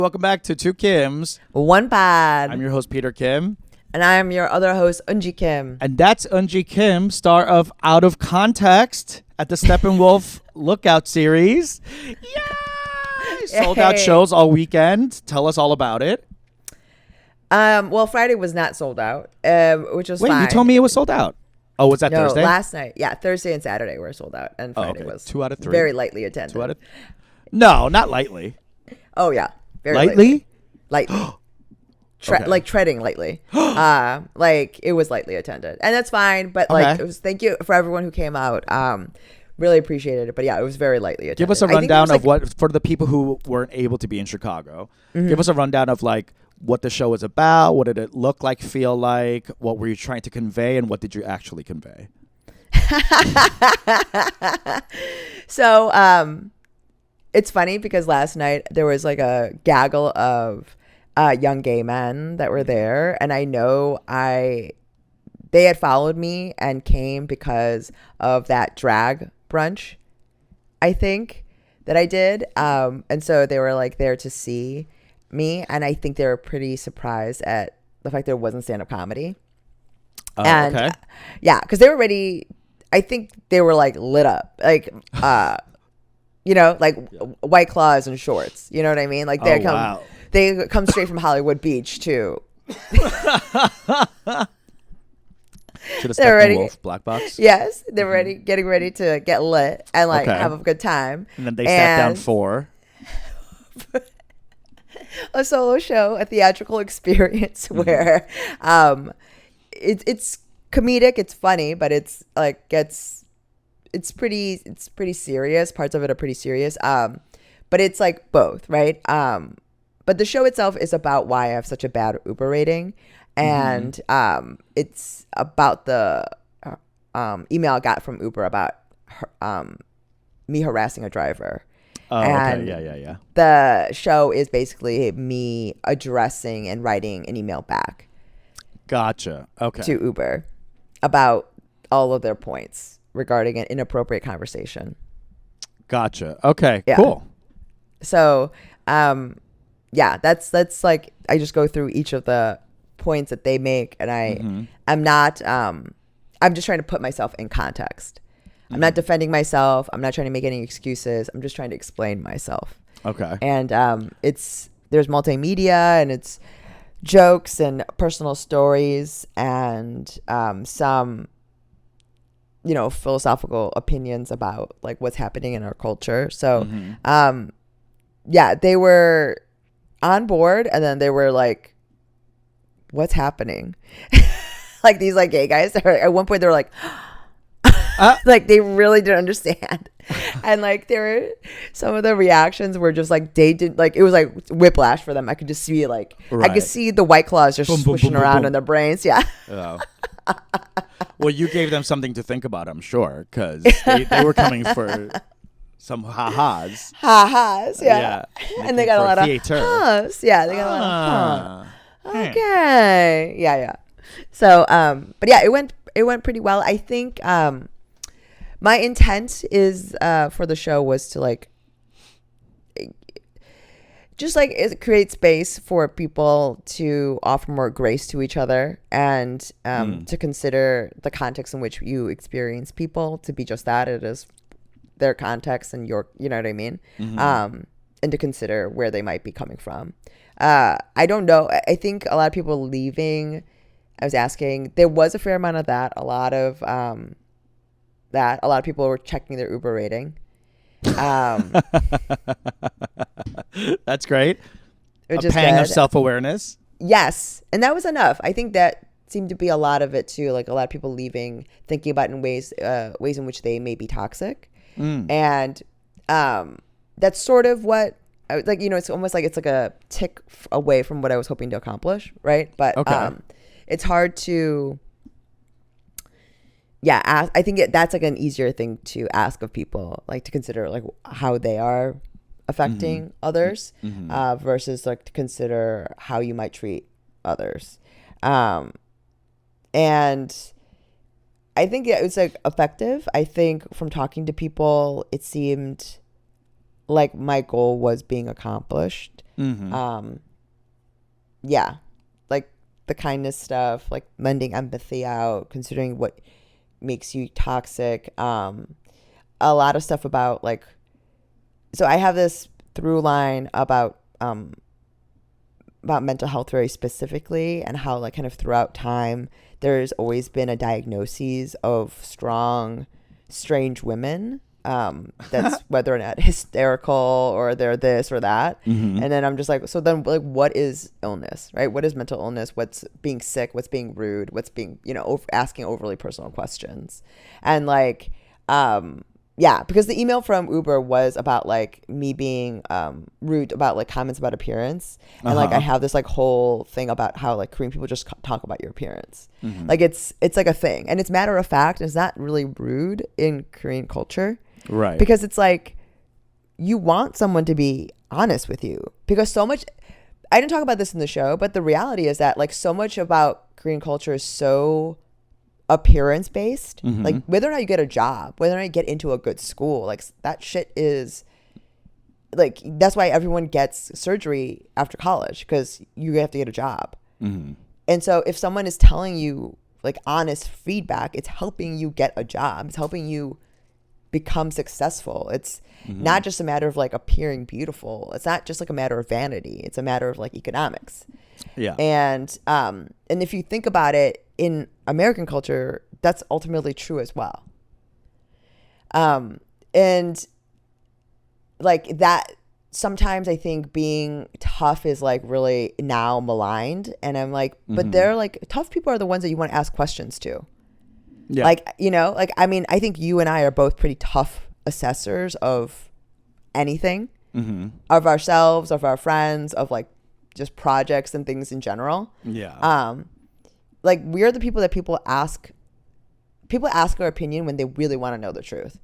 Welcome back to Two Kims. One pod. I'm your host, Peter Kim. And I'm your other host, Eunji Kim. And that's Eunji Kim, star of Out of Context at the Steppenwolf Lookout series. Yay! Sold out shows all weekend. Tell us all about it. Well, Friday was not sold out, which was fine. Wait, you told me it was sold out. Oh, was that Thursday? No, last night. Yeah, Thursday and Saturday were sold out, and Friday was 2 out of 3. Very lightly attended. No, not lightly. Oh yeah, very lightly. Okay. Like treading lightly. Like it was lightly attended, and that's fine. But like, it was, thank you for everyone who came out. Really appreciated it. But yeah, it was very lightly attended. Give us a rundown of what, for the people who weren't able to be in Chicago. Mm-hmm. Give us a rundown of like what the show was about. What did it look like, feel like? What were you trying to convey, and what did you actually convey? So, it's funny because last night there was like a gaggle of young gay men that were there, and I know they had followed me and came because of that drag brunch, I think, that I did, and so they were like there to see me, and I think they were pretty surprised at the fact there wasn't stand-up comedy. Okay. Yeah, because they were ready. I think they were like lit up, like you know, like White Claws and shorts. You know what I mean? Like they come straight from Hollywood Beach too. To the Steppenwolf Black Box. Yes, they're ready, getting ready to get lit and like have a good time. And then they sat down for a solo show, a theatrical experience where it's comedic, it's funny, but it's like it's pretty serious. Parts of it are pretty serious. But it's like both, right? But the show itself is about why I have such a bad Uber rating. And it's about the email I got from Uber about me harassing a driver. Oh, and okay. Yeah. The show is basically me addressing and writing an email back. Gotcha. Okay. To Uber about all of their points regarding an inappropriate conversation. Gotcha. Okay. Yeah. Cool. So, yeah, that's like I just go through each of the points that they make, and I'm just trying to put myself in context. I'm not defending myself. I'm not trying to make any excuses. I'm just trying to explain myself. Okay. And there's multimedia, and it's jokes and personal stories, and some philosophical opinions about like what's happening in our culture. So yeah, they were on board, and then they were like, what's happening? Like these like gay guys at one point they were like like they really didn't understand. And like some of the reactions were just like they did, like it was like whiplash for them. I could just see like I could see the White Claws just swishing around in their brains. Yeah. Oh. Well, you gave them something to think about, I'm sure, because they were coming for some ha-has. Ha-has, yeah. And they got a lot of ha-has. Yeah, they got a lot of ha. Okay. Yeah. So, but yeah, it went pretty well. I think my intent is for the show was to like just like create space for people to offer more grace to each other, and to consider the context in which you experience people to be just that. It is their context and you know what I mean? And to consider where they might be coming from. I don't know. I think a lot of people leaving, I was asking, there was a fair amount of that. A lot of people were checking their Uber rating. That's great. A pang of self-awareness. Yes. And that was enough. I think that seemed to be a lot of it too. Like a lot of people leaving, thinking about in ways in which they may be toxic. And that's sort of what, like, it's almost like it's like a tick away from what I was hoping to accomplish, right? But it's hard to, I think that's like an easier thing to ask of people, like to consider like how they are affecting others versus like to consider how you might treat others. And I think it was like effective. I think from talking to people, it seemed like my goal was being accomplished. Yeah, like the kindness stuff, like lending empathy out, considering what makes you toxic. A lot of stuff about like, so I have this through line about mental health very specifically, and how like kind of throughout time there's always been a diagnosis of strong, strange women. That's whether or not hysterical or they're this or that. And then I'm just like, so then like what is illness, right? What is mental illness? What's being sick? What's being rude? What's being, asking overly personal questions? And like, yeah, because the email from Uber was about like me being rude about like comments about appearance, and like I have this like whole thing about how like Korean people just talk about your appearance, like it's like a thing, and it's matter of fact. It's not really rude in Korean culture, right? Because it's like you want someone to be honest with you, because so much. I didn't talk about this in the show, but the reality is that like so much about Korean culture is so appearance based, like whether or not you get a job, whether or not you get into a good school, like that shit is like, that's why everyone gets surgery after college, because you have to get a job. And so if someone is telling you like honest feedback, it's helping you get a job, it's helping you become successful. It's not just a matter of like appearing beautiful, it's not just like a matter of vanity, it's a matter of like economics. And if you think about it, in American culture, that's ultimately true as well. And like that, sometimes I think being tough is like really now maligned, and I'm like, but they're like, tough people are the ones that you want to ask questions to. Like, like, I mean, I think you and I are both pretty tough assessors of anything, of ourselves, of our friends, of like just projects and things in general. Like we're the people that people ask our opinion when they really want to know the truth.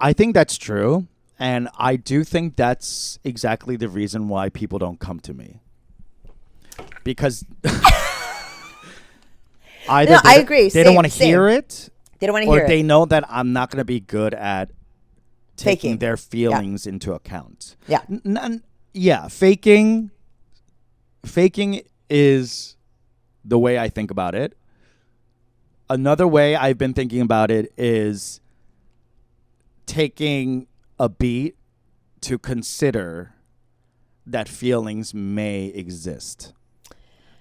I think that's true, and I do think that's exactly the reason why people don't come to me, because either I agree. They don't want to hear it. They don't want to hear it. Or they know that I'm not going to be good at taking Faking. their feelings into account. Yeah. Faking is the way I think about it. Another way I've been thinking about it is taking a beat to consider that feelings may exist.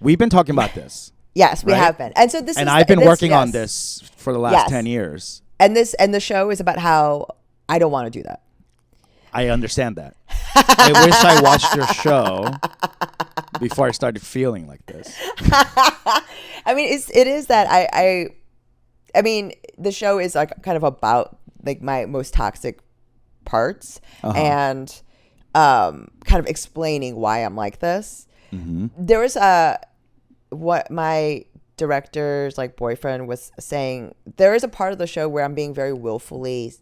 We've been talking about this. Yes, we right? have been. And so this and is I've been working on this for the last 10 years. And the show is about how I don't want to do that. I understand that. I wish I watched your show before I started feeling like this. I mean, it is that I mean, the show is like kind of about like my most toxic parts, and kind of explaining why I'm like this. There was what my director's like boyfriend was saying. There is a part of the show where I'm being very willfully,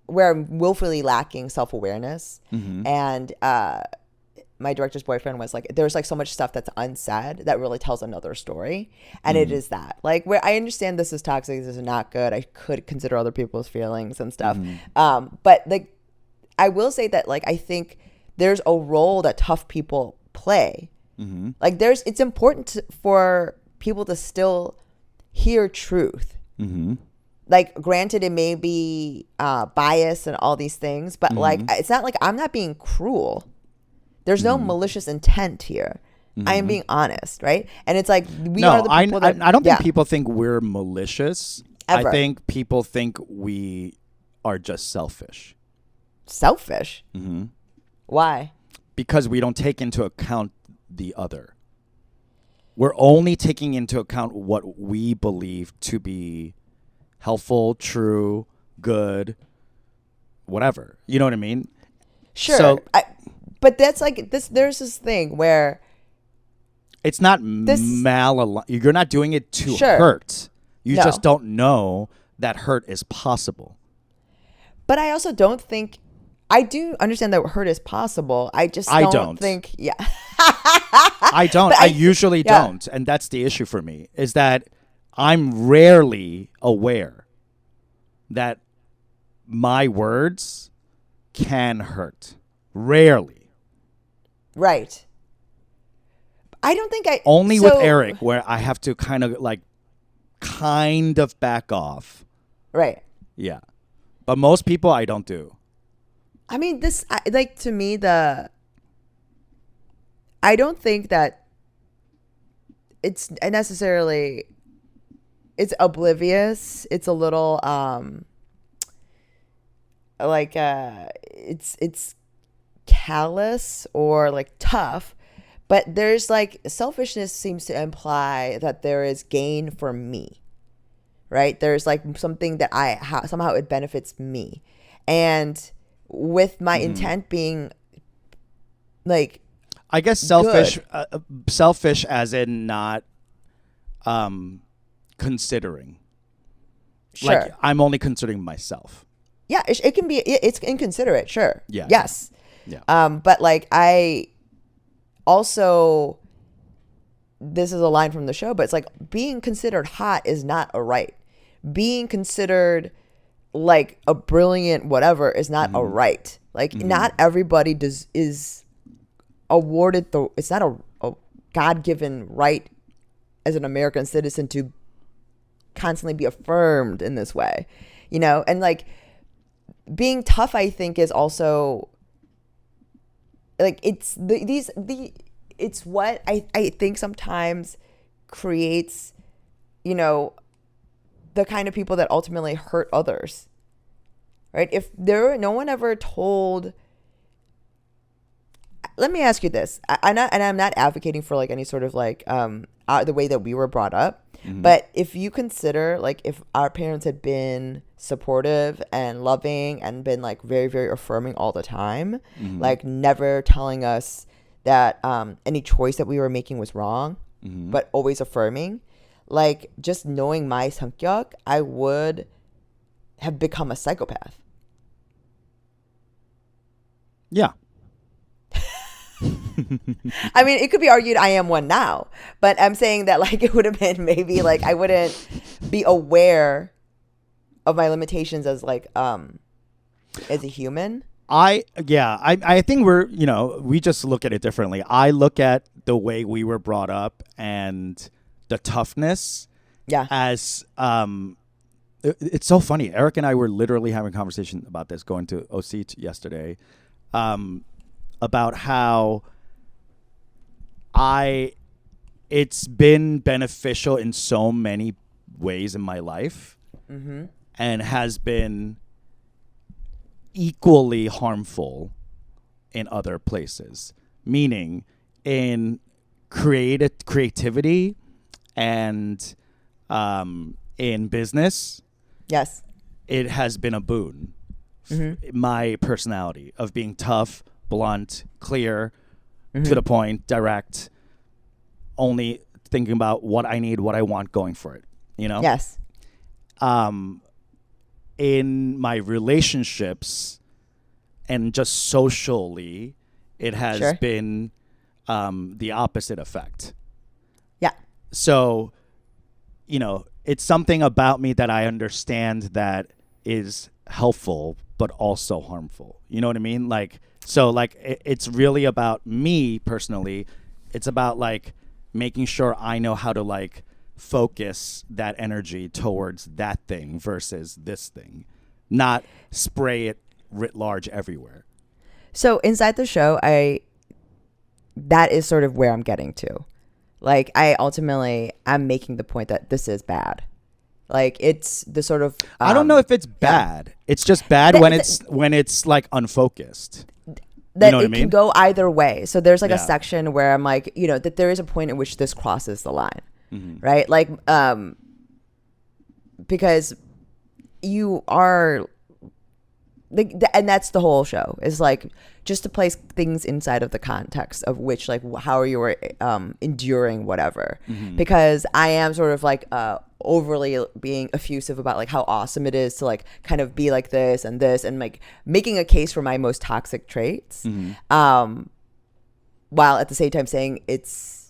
where I'm willfully lacking self-awareness, and my director's boyfriend was like, there's like so much stuff that's unsaid that really tells another story, and it is that like, where I understand this is toxic, this is not good, I could consider other people's feelings and stuff, but like I will say that like I think there's a role that tough people play. Like it's important for people to still hear truth. Like granted, it may be bias and all these things, but like it's not like I'm not being cruel. There's no malicious intent here. I am being honest, right? And it's like we are the people that I don't think people think we're malicious. Ever. I think people think we are just selfish. Selfish? Why? Because we don't take into account the other. We're only taking into account what we believe to be helpful, true, good, whatever. You know what I mean? Sure. So, but that's like this. There's this thing where it's not you're not doing it to hurt. You just don't know that hurt is possible. But I also don't think. I do understand that hurt is possible. I just don't think. Yeah. I don't. I usually don't, and that's the issue for me. Is that I'm rarely aware that my words can hurt. Rarely. Right. I don't think I Only with Eric, where I have to kind of back off. Right. Yeah. But most people I don't do. I mean, to me, I don't think that it's necessarily, it's oblivious. It's a little, it's callous or like tough, but there's like selfishness seems to imply that there is gain for me, right? There's like something that somehow it benefits me. And with my intent being like, I guess selfish as in not considering. sure. Like I'm only considering myself. Yeah, it can be, it's inconsiderate, sure. Yeah. Yes. Yeah. But like I also, this is a line from the show, but it's like being considered hot is not a right. Being considered like a brilliant whatever is not a right. Like not everybody is awarded it's not a God-given right as an American citizen to constantly be affirmed in this way, you know? And like being tough, I think, is also like it's it's what I think sometimes creates, you know, the kind of people that ultimately hurt others, right? If no one ever told, let me ask you this. I'm not advocating for like any sort of like the way that we were brought up, but if you consider like if our parents had been supportive and loving and been like very, very affirming all the time, like never telling us that any choice that we were making was wrong, but always affirming, like just knowing my 성격, I would have become a psychopath. Yeah. I mean, it could be argued I am one now, but I'm saying that like it would have been maybe like I wouldn't be aware of my limitations as like as a human. I think we just look at it differently. I look at the way we were brought up and the toughness as it's so funny. Eric and I were literally having a conversation about this going to OC yesterday. About how it's been beneficial in so many ways in my life, and has been equally harmful in other places. Meaning, in creativity and in business, yes, it has been a boon. My personality of being tough, blunt, clear, to the point, direct, only thinking about what I need, what I want, going for it, you know? Yes. In my relationships and just socially, it has been the opposite effect. Yeah. So, it's something about me that I understand that is helpful, but also harmful. You know what I mean? Like, so like it's really about me personally. It's about like making sure I know how to like focus that energy towards that thing versus this thing, not spray it writ large everywhere. So inside the show, that is sort of where I'm getting to. Like I'm making the point that this is bad. Like it's the sort of I don't know if it's bad. It's just bad when it's like unfocused. That it can go either way. So there's like a section where I'm like, that there is a point at which this crosses the line, right? Like, because you are, like, and that's the whole show is like just to place things inside of the context of which, like, how you were enduring whatever. Because I am sort of like overly being effusive about like how awesome it is to like kind of be like this and like making a case for my most toxic traits, while at the same time saying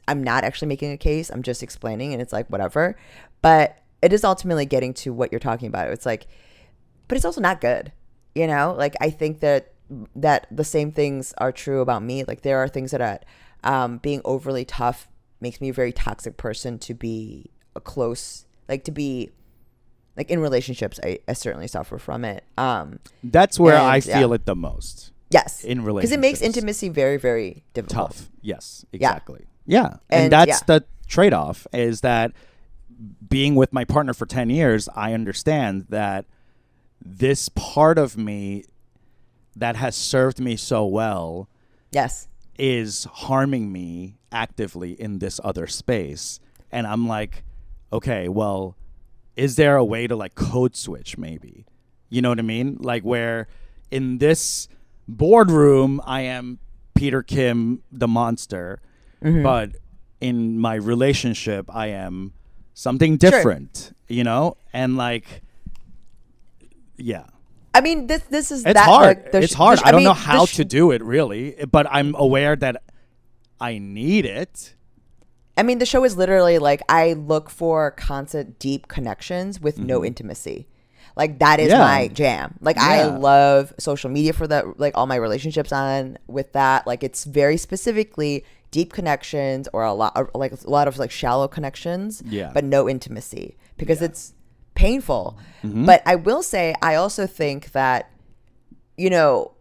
I'm not actually making a case, I'm just explaining, and it's like whatever. But it is ultimately getting to what you're talking about. It's like, but it's also not good, like I think that that the same things are true about me. Like there are things that being overly tough makes me a very toxic person to be a close, like to be like in relationships. I certainly suffer from it. That's where I feel it the most. Yes. In relationships. Because it makes intimacy very, very difficult. Tough. Yes, exactly. Yeah. And that's the trade-off, is that being with my partner for 10 years, I understand that this part of me that has served me so well is harming me actively in this other space. And I'm like, okay, well, is there a way to like code switch maybe? You know what I mean? Like where in this boardroom, I am Peter Kim, the monster, but in my relationship, I am something different, you know? And like, yeah. I mean, this is it's hard. It's hard. I don't know how to do it really, but I'm aware that I need it. I mean, the show is literally like, I look for constant deep connections with no intimacy. Like that is my jam. Like I love social media for that, like all my relationships on with that. Like it's very specifically deep connections or a lot of like shallow connections, but no intimacy because it's painful. But I will say, I also think that, you know,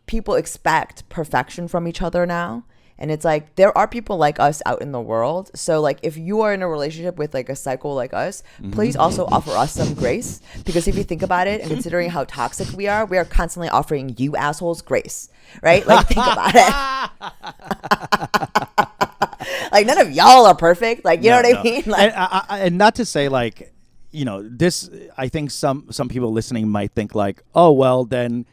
people expect perfection from each other now. And it's like, there are people like us out in the world. So like, if you are in a relationship with like a psycho like us, please also offer us some grace. Because if you think about it and considering how toxic we are constantly offering you assholes grace, right? Like think about it. Like none of y'all are perfect. Like, you know what I mean? Like, and not to say like, you know, this, I think some people listening might think like, oh, well, then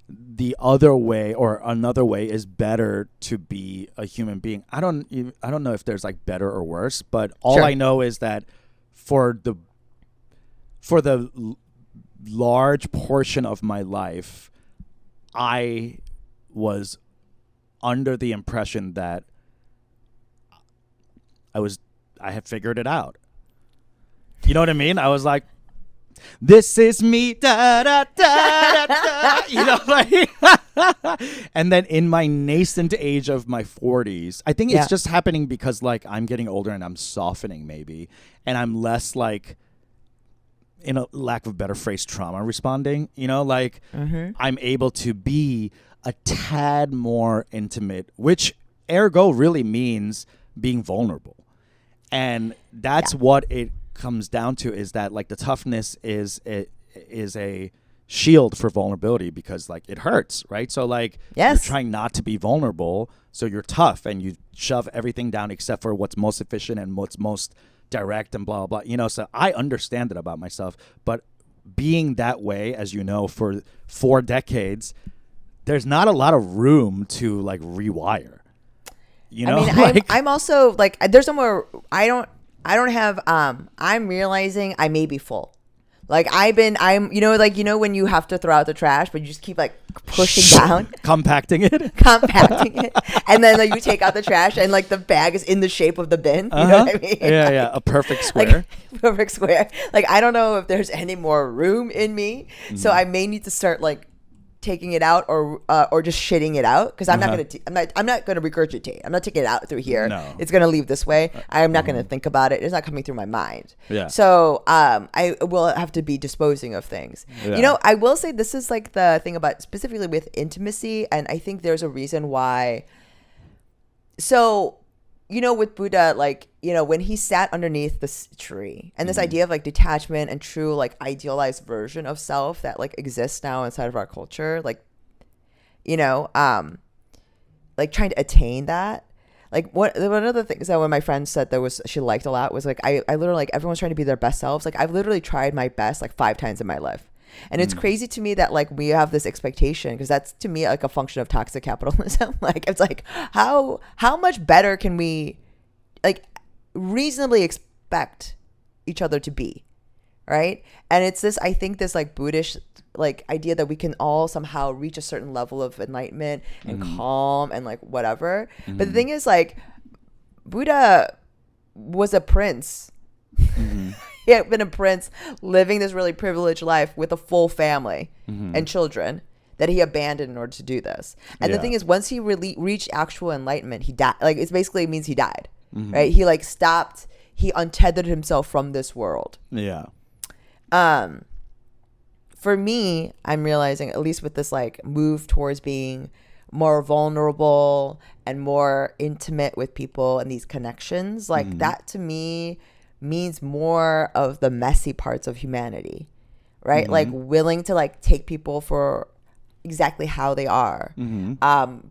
the other way or another way is better to be a human being. I don't know if there's like better or worse, but all I know is that for the large portion of my life, I was under the impression that I had figured it out. You know what I mean? I was like, this is me, da da da da da. You know, like, and then in my nascent age of my 40s, I think it's just happening because like I'm getting older and I'm softening maybe, and I'm less like, in a lack of a better phrase, trauma responding. You know, like I'm able to be a tad more intimate, which ergo really means being vulnerable, and that's what it comes down to, is that like the toughness is a shield for vulnerability, because like it hurts, right? So like you're trying not to be vulnerable, so you're tough and you shove everything down except for what's most efficient and what's most direct and blah blah blah, you know. So I understand it about myself, but being that way, as you know, for 4 decades, there's not a lot of room to like rewire, you know. I mean, I'm also like, there's somewhere I don't have, I'm realizing I may be full. Like I'm, you know, like, you know, when you have to throw out the trash, but you just keep like pushing down. Compacting it. And then like you take out the trash and like the bag is in the shape of the bin. You know what I mean? Yeah. A perfect square. Like, perfect square. Like, I don't know if there's any more room in me. So I may need to start like taking it out or just shitting it out, because I'm not gonna regurgitate. I'm not taking it out through here. No. It's gonna leave this way. I'm not gonna think about it. It's not coming through my mind. Yeah. So I will have to be disposing of things. You know, I will say this is like the thing about specifically with intimacy, and I think there's a reason why. So, you know, with Buddha, like, you know, when he sat underneath this tree, and this idea of like detachment and true like idealized version of self that like exists now inside of our culture, like, you know, like trying to attain that. Like one of the things that one of my friends said she liked a lot was like, I literally, like, everyone's trying to be their best selves. Like I've literally tried my best like 5 times in my life. And it's crazy to me that like we have this expectation, because that's to me like a function of toxic capitalism. Like it's like, how much better can we like reasonably expect each other to be, right? And it's this, I think this like Buddhist like idea that we can all somehow reach a certain level of enlightenment and calm and like whatever. But the thing is, like, Buddha was a prince. He had been a prince living this really privileged life with a full family and children that he abandoned in order to do this. And the thing is, once he reached actual enlightenment, he died. Like, it basically means he died, right? He like stopped. He untethered himself from this world. Yeah. For me, I'm realizing, at least with this like move towards being more vulnerable and more intimate with people and these connections, like that to me means more of the messy parts of humanity, right? Like willing to like take people for exactly how they are,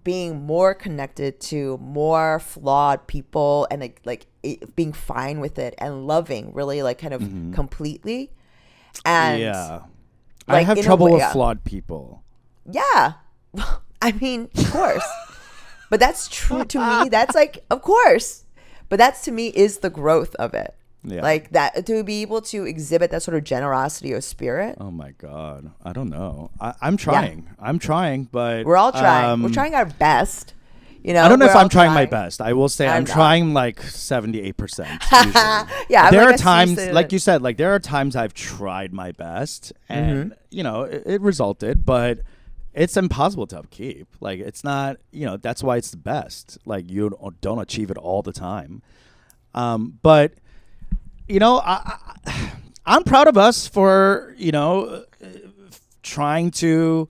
being more connected to more flawed people, and like being fine with it and loving really like kind of completely. And I like, have in a trouble way, with flawed people. Yeah. I mean, of course. But that's true to me. That's like, of course. But that's to me is the growth of it. Yeah. Like that, to be able to exhibit that sort of generosity of spirit. Oh my God. I don't know. I'm trying. I'm trying, but We're all trying. We're trying our best. You know, I don't know if we're I'm all trying my best. I will say I'm not. trying like 78%. Usually. Yeah, there like are times, C-student. like you said, like there are times I've tried my best, and you know it resulted, but it's impossible to upkeep. Like it's not, you know, that's why it's the best. Like you don't achieve it all the time, but you know, I'm proud of us for, you know, trying to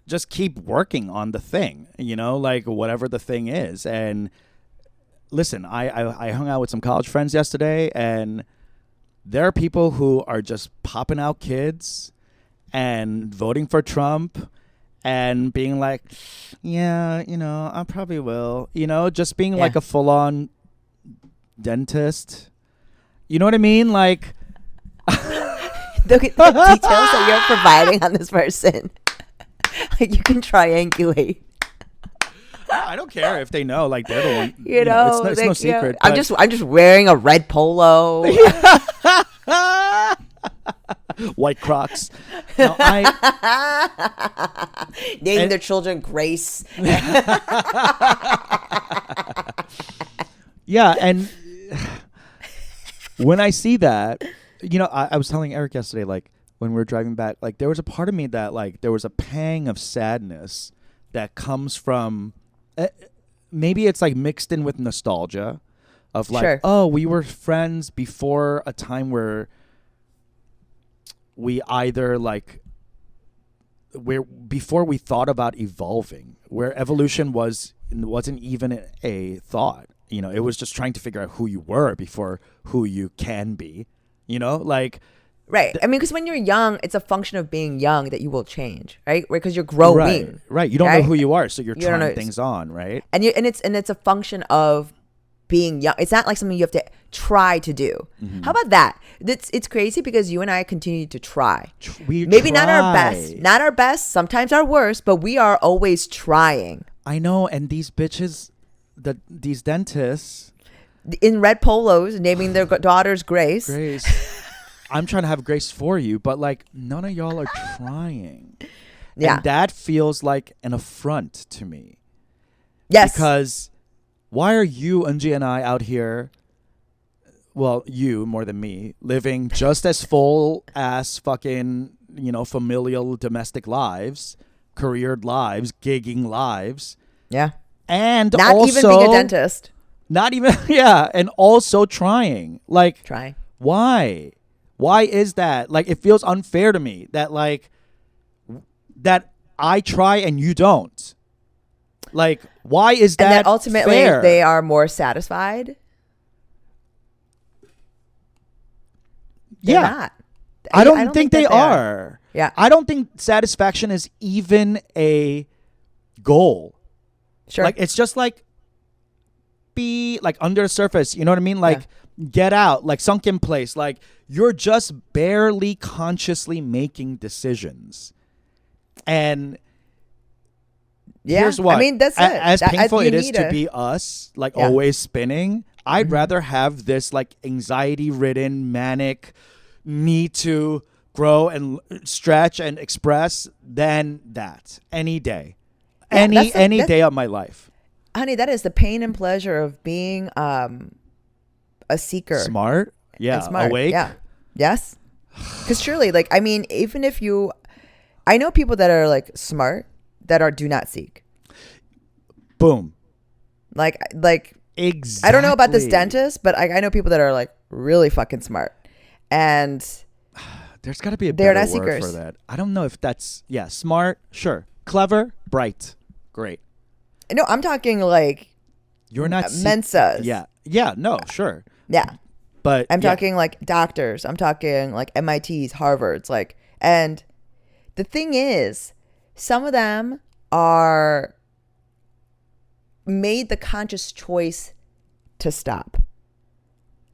just keep working on the thing, you know, like whatever the thing is. And listen, I hung out with some college friends yesterday, and there are people who are just popping out kids and voting for Trump and being like, yeah, you know, I probably will, you know, just being like a full-on dentist. You know what I mean? Like the details that you're providing on this person. Like you can triangulate. I don't care if they know, like they're the one. You know, it's no secret. I'm just wearing a red polo. White Crocs. No, Naming their children Grace. Yeah, and when I see that, you know, I was telling Eric yesterday, like when we were driving back, like there was a part of me that like there was a pang of sadness that comes from maybe it's like mixed in with nostalgia of like, oh, we were friends before a time where we either like before we thought about evolving, where evolution wasn't even a thought. You know, it was just trying to figure out who you were before who you can be, you know, like. Right. I mean, because when you're young, it's a function of being young that you will change, right? Because you're growing. Right. You don't know who you are, so you're trying things on, right? And it's a function of being young. It's not like something you have to try to do. How about that? It's crazy because you and I continue to try. Maybe not our best, sometimes our worst, but we are always trying. I know, and these bitches, these dentists in red polos, naming their daughters Grace. I'm trying to have grace for you, but like none of y'all are trying. Yeah. And that feels like an affront to me. Yes. Because why are you, Unji, and I out here, well, you more than me, living just as full ass fucking, you know, familial domestic lives, careered lives, gigging lives. Yeah. And not also, even being a dentist. Not even, yeah. And also trying. Like, why? Why is that? Like, it feels unfair to me that, like, that I try and you don't. Like, why is that and that ultimately fair? They are more satisfied? They're not. I don't think they are. Yeah. I don't think satisfaction is even a goal. Sure. Like, it's just like, be like under the surface, you know what I mean? Like, get out, like sunken place. Like, you're just barely consciously making decisions. And here's what. I mean, that's it. As painful it is to be us, like always spinning, I'd rather have this like anxiety-ridden, manic need to grow and stretch and express than that any day. Any day of my life. Honey, that is the pain and pleasure of being a seeker. Smart. Yeah. Smart. Awake. Yeah. Yes. Because truly, like, I mean, even if you, I know people that are like smart that do not seek. Boom. Like Exactly. I don't know about this dentist, but I know people that are like really fucking smart, and there's got to be a they're better not word seekers. for that. I don't know if that's smart. Sure, clever, bright, great. No, I'm talking like You're not Mensas. Yeah. No, sure. Yeah, But I'm talking like doctors. I'm talking like MITs, Harvards, like. And the thing is, some of them are made the conscious choice to stop.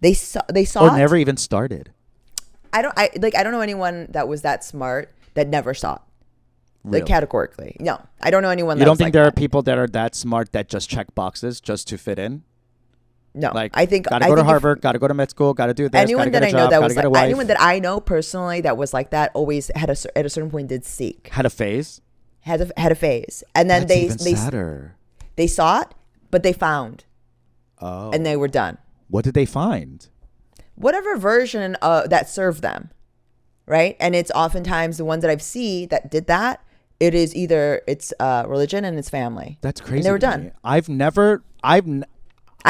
They saw or never even started. I don't know anyone that was that smart that never saw it. Really? Like categorically. No. I don't know anyone that You don't was think like there are that. people that are that smart that just check boxes just to fit in? No. Like, I think gotta go to Harvard, gotta go to med school, gotta do this, anyone gotta that get a I know job, that gotta was get a like wife. anyone that I know personally that was like that always had at a certain point did seek. Had a phase? Had a phase. And then That's even sadder. they saw it, but they found. Oh. And they were done. What did they find? Whatever version that served them, right? And it's oftentimes the ones that I've seen that did that. It is either it's religion and it's family. That's crazy. And they were to done. Me. I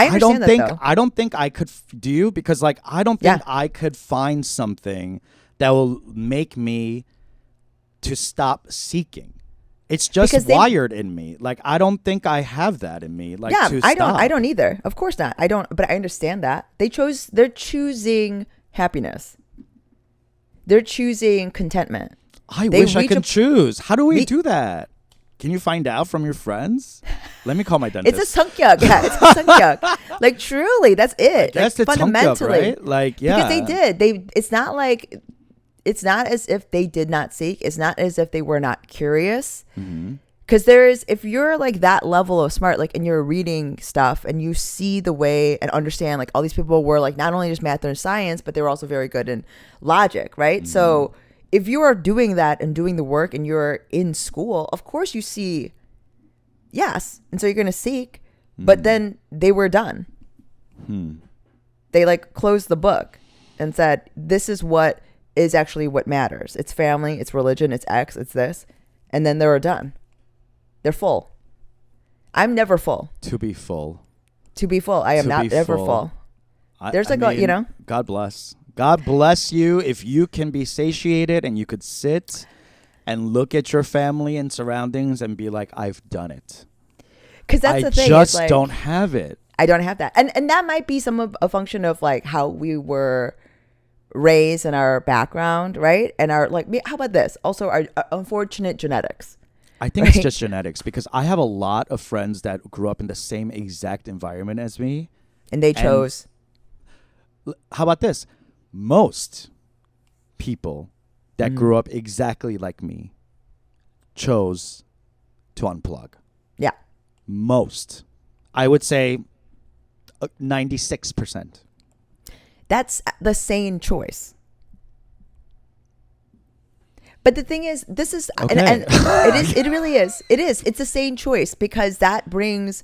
understand I don't think I could do you because like I don't think I could find something that will make me to stop seeking. It's just wired in me. Like I don't think I have that in me. Like to stop. I don't either. Of course not. I don't. But I understand that they're choosing happiness. They're choosing contentment. I wish I could choose. How do we do that? Can you find out from your friends? Let me call my dentist. It's a 성격. Yeah, it's a 성격. Like truly, that's it. I guess like, it's fundamentally, right? Like because they did. It's not like. It's not as if they did not seek. It's not as if they were not curious. Because if you're like that level of smart, like, and you're reading stuff and you see the way and understand, like, all these people were like not only just math and science, but they were also very good in logic, right? So if you are doing that and doing the work and you're in school, of course you see, yes. And so you're going to seek, but then they were done. They like closed the book and said, this is what is actually what matters. It's family, it's religion, it's X, it's this. And then they're done. They're full. I'm never full. To be full. I am not ever full. There's you know. God bless. God bless you if you can be satiated and you could sit and look at your family and surroundings and be like, I've done it. Because that's the thing. I just don't have it. I don't have that. And that might be a function of like how we were raised and our background, right? And our like, how about this? Also, our unfortunate genetics. I think it's just genetics because I have a lot of friends that grew up in the same exact environment as me. And they chose. How about this? Most people that grew up exactly like me chose to unplug. Yeah. Most. I would say 96%. That's the sane choice. But the thing is, this is, okay. and it really is. It is. It's a sane choice because that brings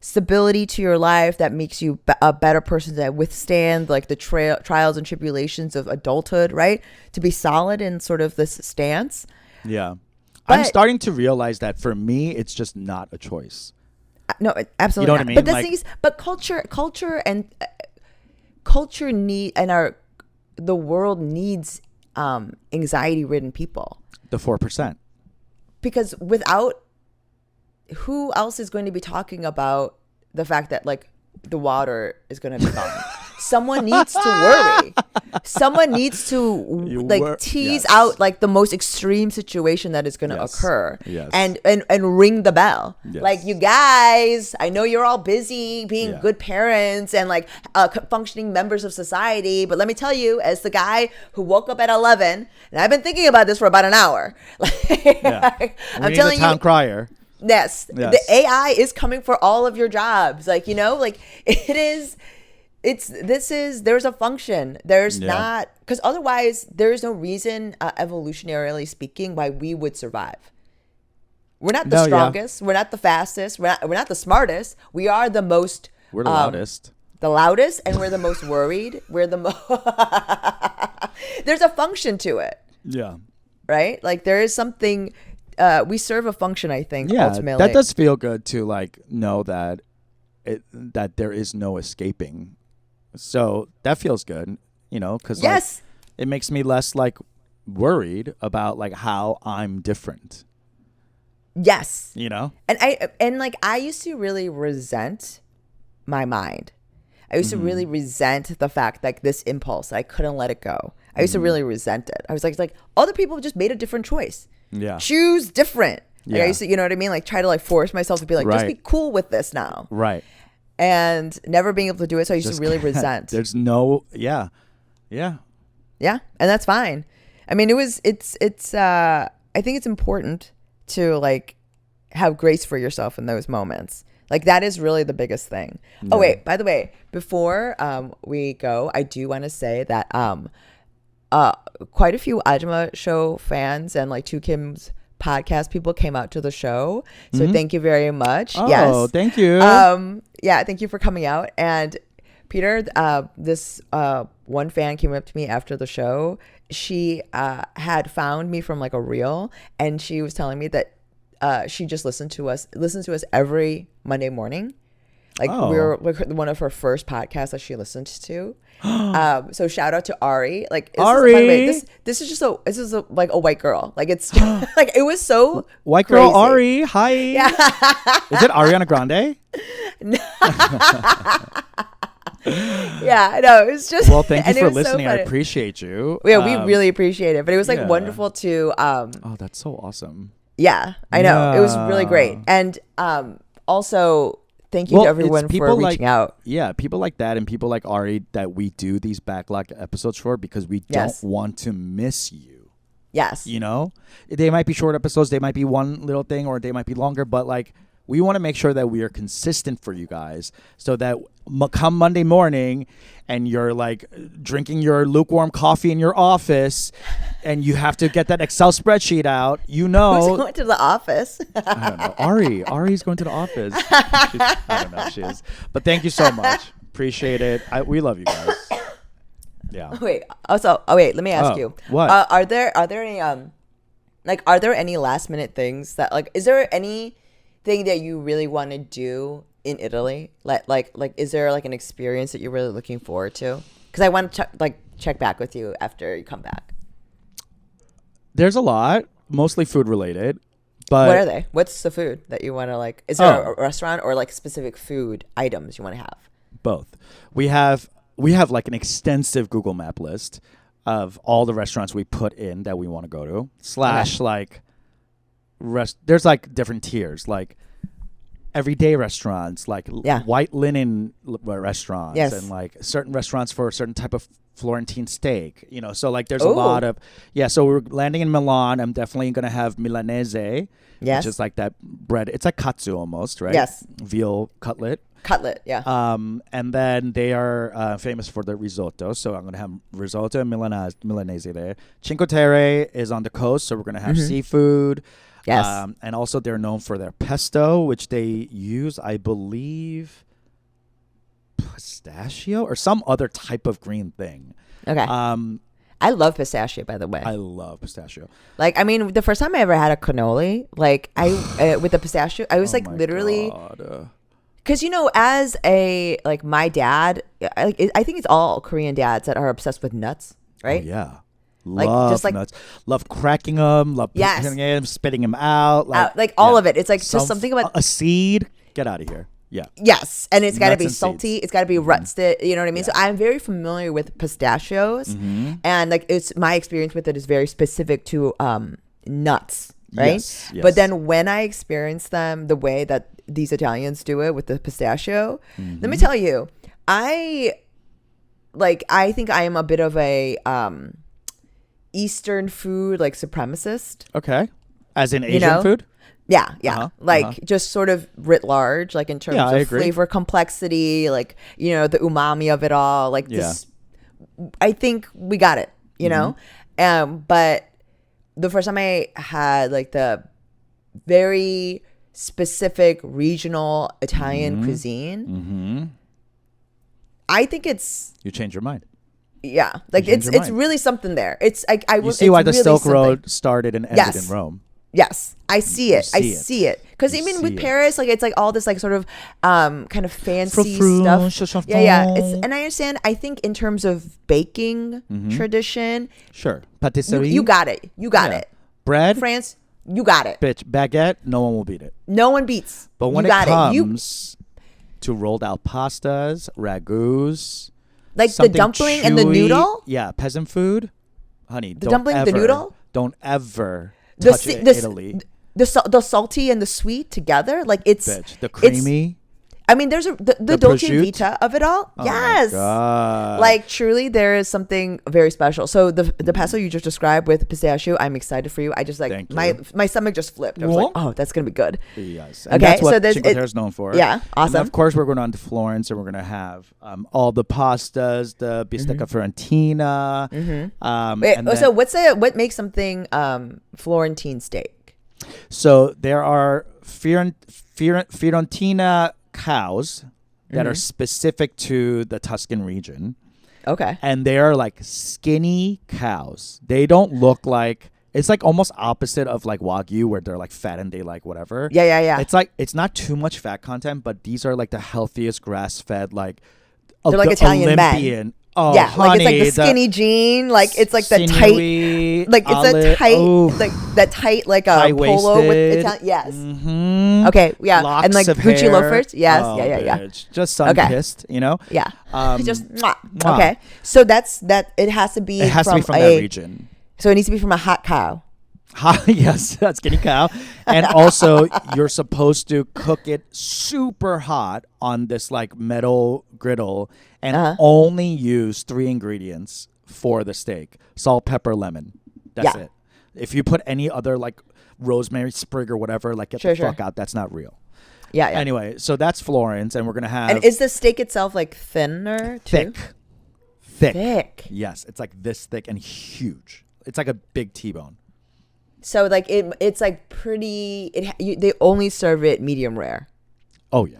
stability to your life. That makes you a better person to withstand like the trials and tribulations of adulthood, right? To be solid in sort of this stance. Yeah. But I'm starting to realize that for me, it's just not a choice. No, absolutely. You know what I mean? But the thing is, but culture and culture the world needs anxiety-ridden people. The 4%. Because without, who else is going to be talking about the fact that like the water is going to be gone? Someone needs to worry. Someone needs to tease out like the most extreme situation that is going to occur. Yes. And ring the bell. Yes. Like, you guys, I know you're all busy being good parents and like functioning members of society, but let me tell you, as the guy who woke up at 11, and I've been thinking about this for about an hour. I'm telling you, town crier. Yes, the AI is coming for all of your jobs. Like, you know, like it is. There's a function. There's not, because otherwise there's no reason, evolutionarily speaking, why we would survive. We're not the strongest. We're not the fastest. We're not the smartest. We are the most. We're the loudest. The loudest, and we're the most worried. We're the most. There's a function to it. Yeah. right? Like there is something, we serve a function, I think, Yeah, ultimately. that does feel good to like know that that there is no escaping. So that feels good, you know, because Yes. like, it makes me less like worried about like how I'm different, Yes. you know? And like I used to really resent my mind. I used to really resent the fact like this impulse. I couldn't let it go. I used to really resent it. I was like other people just made a different choice. Yeah. Choose different. Like Yeah. I used to, you know what I mean? Like try to like force myself to be like, just be Right. cool with this now. Right. And never being able to do it. So I used Just to really can't. resent. There's no, yeah. Yeah. Yeah. And that's fine. I mean, I think it's important to like have grace for yourself in those moments. Like that is really the biggest thing. Yeah. Oh wait, by the way, before we go, I do want to say that quite a few Ajima show fans and like Two Kim's podcast people came out to the show. So thank you very much. Oh, Yes. thank you. Yeah, thank you for coming out. And Peter, this one fan came up to me after the show. She had found me from like a reel, and she was telling me that she just listens to us every Monday morning. Like we're one of her first podcasts that she listens to. So shout out to Ari. Like Ari, by the way, this is like a white girl. Like it's just, like it was so white crazy. girl Ari. Hi. Yeah. Is it Ariana Grande? Yeah, no, it was just. Well, thank you and it for was so listening. I funny. appreciate you. Yeah, we really appreciate it. But it was like yeah. wonderful to. Oh, that's so awesome. Yeah, I know. It was really great. And also, thank you to everyone for reaching out. Yeah, people like that and people like Ari that we do these backlog episodes for because we Yes. don't want to miss you. Yes. You know? They might be short episodes, they might be one little thing, or they might be longer, but like we want to make sure that we are consistent for you guys so that come Monday morning and you're like drinking your lukewarm coffee in your office and you have to get that Excel spreadsheet out, you know. Who's going to the office? I don't know. Ari's going to the office. I don't know if she is. But thank you so much. Appreciate it. We love you guys. Yeah. Wait. Also, wait. Let me ask you. What? Are there any are there any last minute things that like? Is there anything that you really want to do in Italy? Like is there like an experience that you're really looking forward to? Because I want to check back with you after you come back. There's a lot, mostly food related. But what are they? What's the food that you want to like? Is there a restaurant or like specific food items you want to have? Both. We have like an extensive Google Map list of all the restaurants we put in that we want to go to. / like there's like different tiers, like everyday restaurants, like white linen restaurants, yes. and like certain restaurants for a certain type of Florentine steak, you know. So like there's a lot of so we're landing in Milan. I'm definitely gonna have Milanese, yes, which is like that bread. It's like katsu almost, right? Yes, veal cutlet, yeah. And then they are famous for their risotto, so I'm gonna have risotto and Milanese there. Cinque Terre is on the coast, so we're gonna have seafood. Yes. And also they're known for their pesto, which they use, I believe, pistachio or some other type of green thing. Okay. I love pistachio, by the way. I love pistachio. Like, I mean, the first time I ever had a cannoli, like with the pistachio, I was literally, because you know, as a like my dad, I think it's all Korean dads that are obsessed with nuts, right? Oh, yeah. Like love just like nuts, love cracking them, love picking them, spitting them out, like all of it. It's like just something about a seed. Get out of here. Yeah. Yes, and it's got to be salty. Seeds. It's got to be rusted. You know what I mean? Yeah. So I'm very familiar with pistachios, and like it's my experience with it is very specific to nuts, right? Yes. But then when I experience them the way that these Italians do it with the pistachio, let me tell you, I think I am a bit of a Eastern food like supremacist. Okay. As in Asian food? Yeah. Just sort of writ large, like in terms of flavor complexity, like, you know, the umami of it all. Like this, I think we got it, you know? But the first time I had like the very specific regional Italian cuisine, I think it's... You change your mind. Yeah, like change your it's mind. really something there. It's like You see why the Silk Road started and ended Yes. in Rome. Yes, I see it. I see it. see it. Because You even see with it. Paris, like it's like all this like sort of kind of fancy Frou-frou, stuff. chauffon. Yeah. And I understand. I think in terms of baking tradition, Sure. Patisserie. you got it. You got Yeah. it. Bread. France, you got it. Bitch, baguette. No one will beat it. No one beats. But when you it got comes to rolled out pastas, ragouts, like the something dumpling and the chewy, noodle, yeah, peasant food, honey. the dumpling, the noodle, Don't ever the touch si- it, the, Italy. the salty and the sweet together. Like it's Bitch, the creamy. I mean, there's the The Dolce prosciutto? Vita of it all. Oh Yes. my God. Like truly, there is something very special. So the pesto you just described with pistachio, I'm excited for you. I just like Thank my stomach just flipped. I was like, oh, that's gonna be good. Yes. And Okay, that's what so there's- Cinque Terre is known for. Yeah, And awesome. then, of course, we're going on to Florence, and we're going to have all the pastas, the bistecca fiorentina. Wait, and then- so what makes something Florentine steak? So there are Fiorentina cows that are specific to the Tuscan region, Okay. and they are like skinny cows. They don't look like, it's like almost opposite of like Wagyu, where they're like fat and they like whatever. Yeah. It's like, it's not too much fat content, but these are like the healthiest grass fed, like They're like the Italian men. Olympian. Oh, Yeah, honey, like it's like the skinny jean, like it's like the tight, sinewy, like it's a olive- tight, oof. like that tight, like a polo with High-waisted. Italian. Yes. Mhm. Okay. Yeah. Locks And like of Gucci hair. loafers. Yes. Oh, Yeah. bitch. Just sun-kissed, you know? Yeah. Just mwah. mwah. Okay. So that's that. It has to be. It has to be from a, that region. So it needs to be from a hot cow. Yes, that's skinny cow. And also, you're supposed to cook it super hot on this like metal griddle and only use 3 ingredients for the steak: salt, pepper, lemon. That's Yeah. it. If you put any other like rosemary sprig or whatever, like get Sure, the sure. fuck out. That's not real. Yeah. Anyway, so that's Florence, and we're gonna have And is the steak itself like thinner too? thick. Thick. Yes, it's like this thick and huge. It's like a big T-bone. So like it's like pretty. They only serve it medium rare. Oh yeah.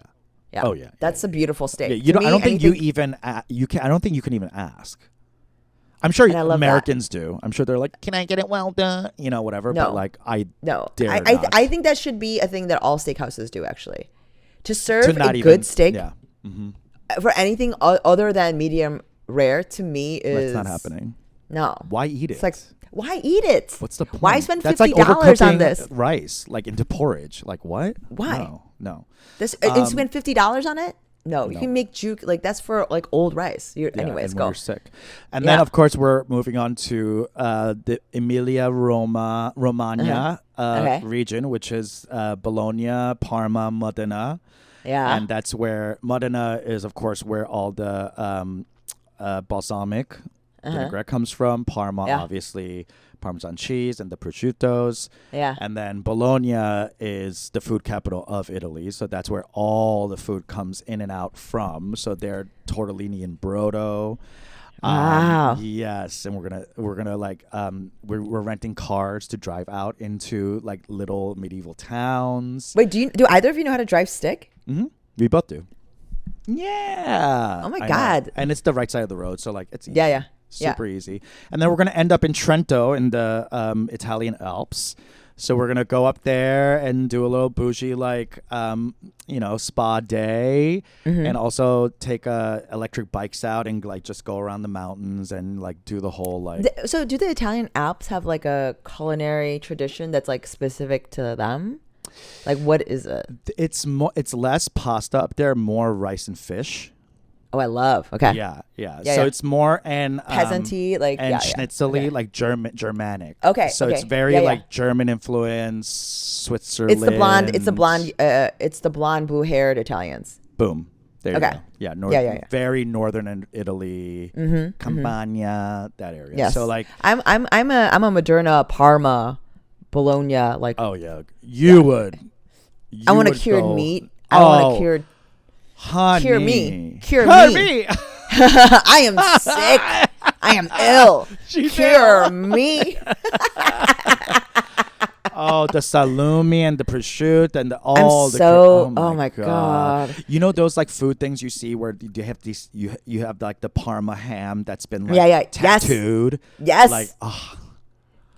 Yeah. Oh yeah. That's a beautiful steak. Yeah, you To don't. I me, don't think anything- you even. You can. I don't think you can even ask. I'm sure And I love Americans do. I'm sure they're like, "Can I get it well done?" You know, whatever. No. But like, I No, dare I not. I think that should be a thing that all steakhouses do actually. To serve to not a even good steak Yeah, for anything other than medium rare to me is that's not happening. No, Why eat it? it's like why eat it? what's the point? Why spend That's like $50 on overcooking this? rice, like into porridge? Like what? Why? No. This and spend $50 on it? No, you No. can make juke like that's for like old rice. Yeah, Anyways, and go. we're sick. And then Yeah. of course we're moving on to the Emilia Romagna Okay. region, which is Bologna, Parma, Modena. Yeah. And that's where Modena is, of course, where all the balsamic vinaigrette comes from. Parma, Yeah. obviously, Parmesan cheese and the prosciuttos. Yeah. And then Bologna is the food capital of Italy, so that's where all the food comes in and out from. So they're tortellini and brodo. Wow. Yes, and we're gonna like we're renting cars to drive out into like little medieval towns. Wait, do either of you know how to drive stick? We both do. Yeah. Oh my I know. God. And it's the right side of the road, so like it's easy. Yeah. Super easy. And then we're gonna end up in Trento in the Italian Alps. So we're gonna go up there and do a little bougie like spa day, and also take electric bikes out and like just go around the mountains and like do the whole like. So do the Italian Alps have like a culinary tradition that's like specific to them? Like what is it? It's less pasta up there, more rice and fish. Oh, I love. Okay. Yeah. Yeah, So yeah. it's more and Peasant-y, like and yeah, schnitzely, Okay. like Germanic. Okay, So it's okay. very Yeah, yeah. like German influence, Switzerland. It's the blonde. It's the blonde, blue-haired Italians. Boom. There you Okay. go. Yeah. Yeah. Very northern in Italy, Campania, that area. Yes. So like, I'm a Moderna, Parma, Bologna. Like oh yeah, you would. I want a would cured go- meat. I want Oh, a cured. honey. Cure me. Cure Cure me. me. I am sick. I am ill. She's Cure ill. me. Oh, the salumi and the prosciutto and Oh my God. You know those like food things you see where you have these you have like the Parma ham that's been like Yeah. tattooed. Yes. Like oh,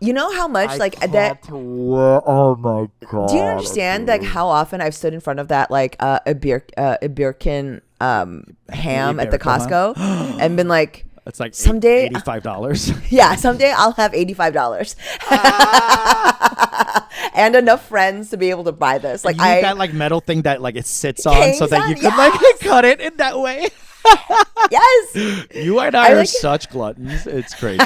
You know how much like can't that. oh my God. Do you understand like how often I've stood in front of that like Iberican ham at the Costco and been like, it's like someday $85. yeah, someday I'll have $85 and enough friends to be able to buy this. Like you need that like metal thing that like it sits on hangs so that you on, can like cut it in that way. Yes. You and I are such gluttons. It's crazy.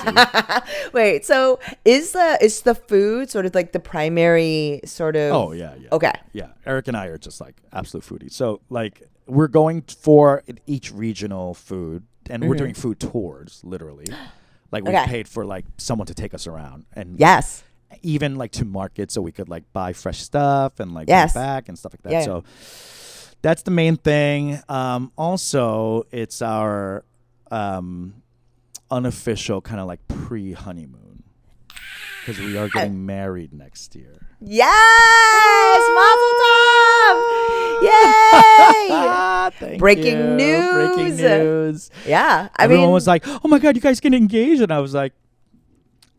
Wait, so is the food sort of like the primary sort of? Oh yeah. Okay. Yeah, Eric and I are just like absolute foodies. So like we're going for each regional food, and we're doing food tours, literally. Like we paid for like someone to take us around, and Yes. even like to market so we could like buy fresh stuff and like Yes. bring back and stuff like that. Yeah. So that's the main thing. Also, it's our unofficial kind of like pre-honeymoon because we are getting married next year. Yes, Mazel Tov! Yay! Breaking news. Breaking news. Yeah, Everyone was like, "Oh my God, you guys getting engaged?" And I was like,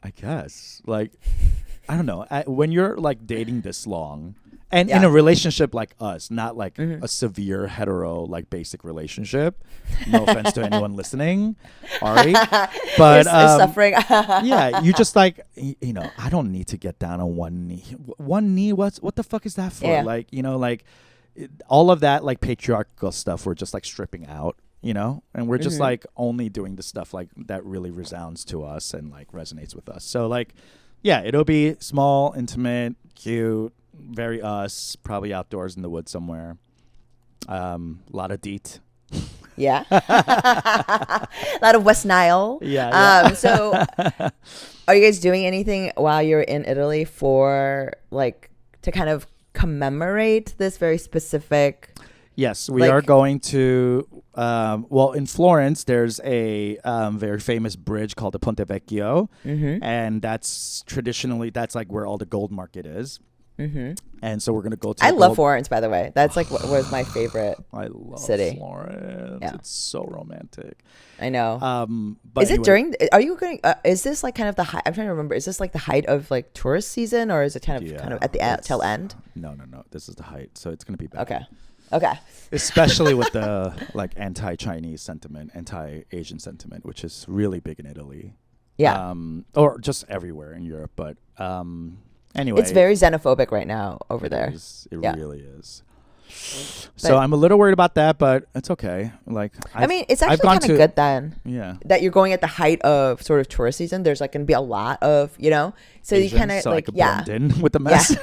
"I guess." Like, I don't know. When you're like dating this long, and in a relationship like us, not like a severe hetero like basic relationship. No offense to anyone listening, Ari, but suffering. Yeah, you just like you know. I don't need to get down on one knee. One knee. What the fuck is that for? Yeah. Like you know, like all of that like patriarchal stuff. We're just like stripping out. You know, and we're just like only doing the stuff like that really resounds to us and like resonates with us. So like, yeah, it'll be small, intimate, cute, very us, probably outdoors in the woods somewhere. A lot of DEET. Yeah. A lot of West Nile. Yeah. So are you guys doing anything while you're in Italy for like to kind of commemorate this very specific? Yes, we are going to. Well, in Florence, there's a very famous bridge called the Ponte Vecchio, and that's like where all the gold market is. And so we're gonna go to. I love Florence, by the way. That's like what was my favorite. I love city. Florence. Yeah. It's so romantic. I know. But is anyway, it during? Are you going? Is this like kind of the height? I'm trying to remember. Is this like the height of like tourist season, or is it kind of at the tail end? No. This is the height, so it's gonna be bad. Okay. Especially with the like anti-Chinese sentiment, anti-Asian sentiment, which is really big in Italy. Yeah. Or just everywhere in Europe, but anyway, it's very xenophobic right now over there. It really is. But so I'm a little worried about that, but it's okay. Like it's actually kind of good then. Yeah. That you're going at the height of sort of tourist season. There's like going to be a lot of, so Asians, you kind of so like, I could blend in with the mess. Yeah.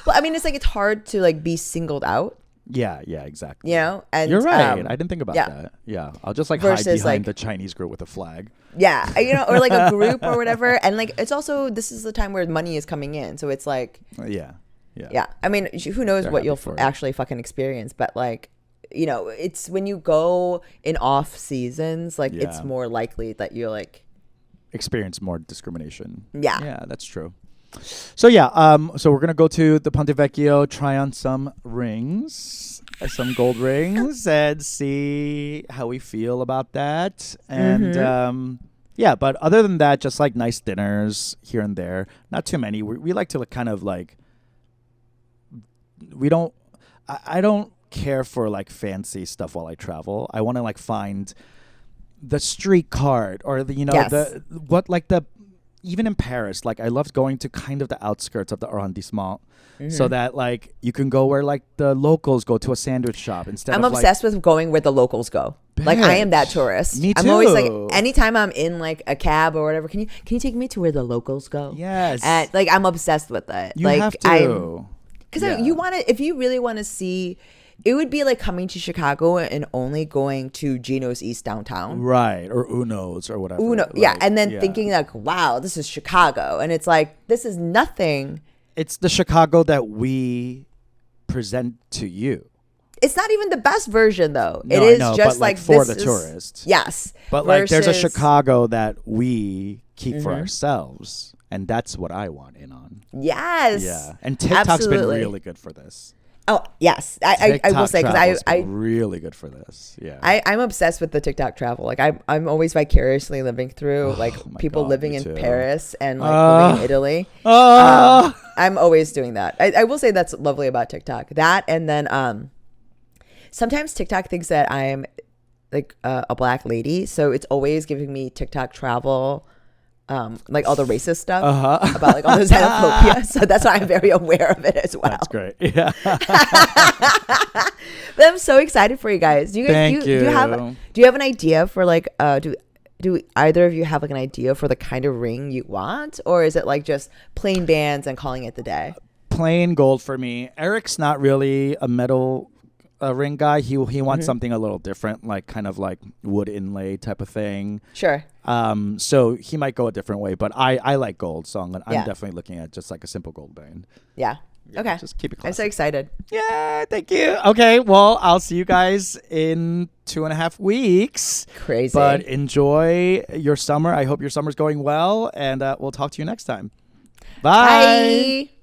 Well, I mean, it's like it's hard to like be singled out. Yeah, exactly. And you're right. I didn't think about that. Yeah, I'll just like hide behind like, the Chinese girl with a flag. Yeah, or like a group or whatever. And like, it's also this is the time where money is coming in, so it's like, yeah. I mean, who knows what you'll actually fucking experience, but like, it's when you go in off seasons, like it's more likely that you're like experience more discrimination. Yeah, that's true. So so we're gonna go to the Ponte Vecchio, try on some rings, some gold rings, and see how we feel about that. And but other than that, just like nice dinners here and there. Not too many. We like to kind of like. We don't. I don't care for like fancy stuff while I travel. I want to like find the street cart or the even in Paris, like I love going to kind of the outskirts of the arrondissement, so that like you can go where like the locals go to a sandwich shop instead. I'm of obsessed with going where the locals go. Like I am that tourist. Me too. I'm always like, anytime I'm in like a cab or whatever, can you take me to where the locals go? Yes. And like I'm obsessed with it. You like have to. Because you want to, if you really want to see. It would be like coming to Chicago and only going to Geno's East downtown. Right. Or Uno's or whatever. And then thinking like, wow, this is Chicago. And it's like, this is nothing. It's the Chicago that we present to you. It's not even the best version, though. No, it is just like for the tourists. Yes. But like there's a Chicago that we keep for ourselves. And that's what I want in on. Yes. Yeah. And TikTok's been really good for this. Oh, yes. I will say, because I really good for this. Yeah. I'm obsessed with the TikTok travel. Like I'm always vicariously living through like people living in Paris and like living in Italy. I'm always doing that. I will say that's lovely about TikTok. That, and then sometimes TikTok thinks that I'm like a black lady, so it's always giving me TikTok travel. Like all the racist stuff about like all the xenophobia. So that's why I'm very aware of it as well. That's great. Yeah. But I'm so excited for you guys. Do you guys do you have an idea for like do either of you have like an idea for the kind of ring you want, or is it like just plain bands and calling it the day? Plain gold for me. Eric's not really a metal ring guy. He wants something a little different, like kind of like wood inlay type of thing. Sure. So he might go a different way, but I like gold, so I'm definitely looking at just like a simple gold band. Yeah. Okay. Just keep it classic. I'm so excited. Yeah, thank you. Okay, well, I'll see you guys in 2.5 weeks. Crazy. But enjoy your summer. I hope your summer's going well, and we'll talk to you next time. Bye. Bye.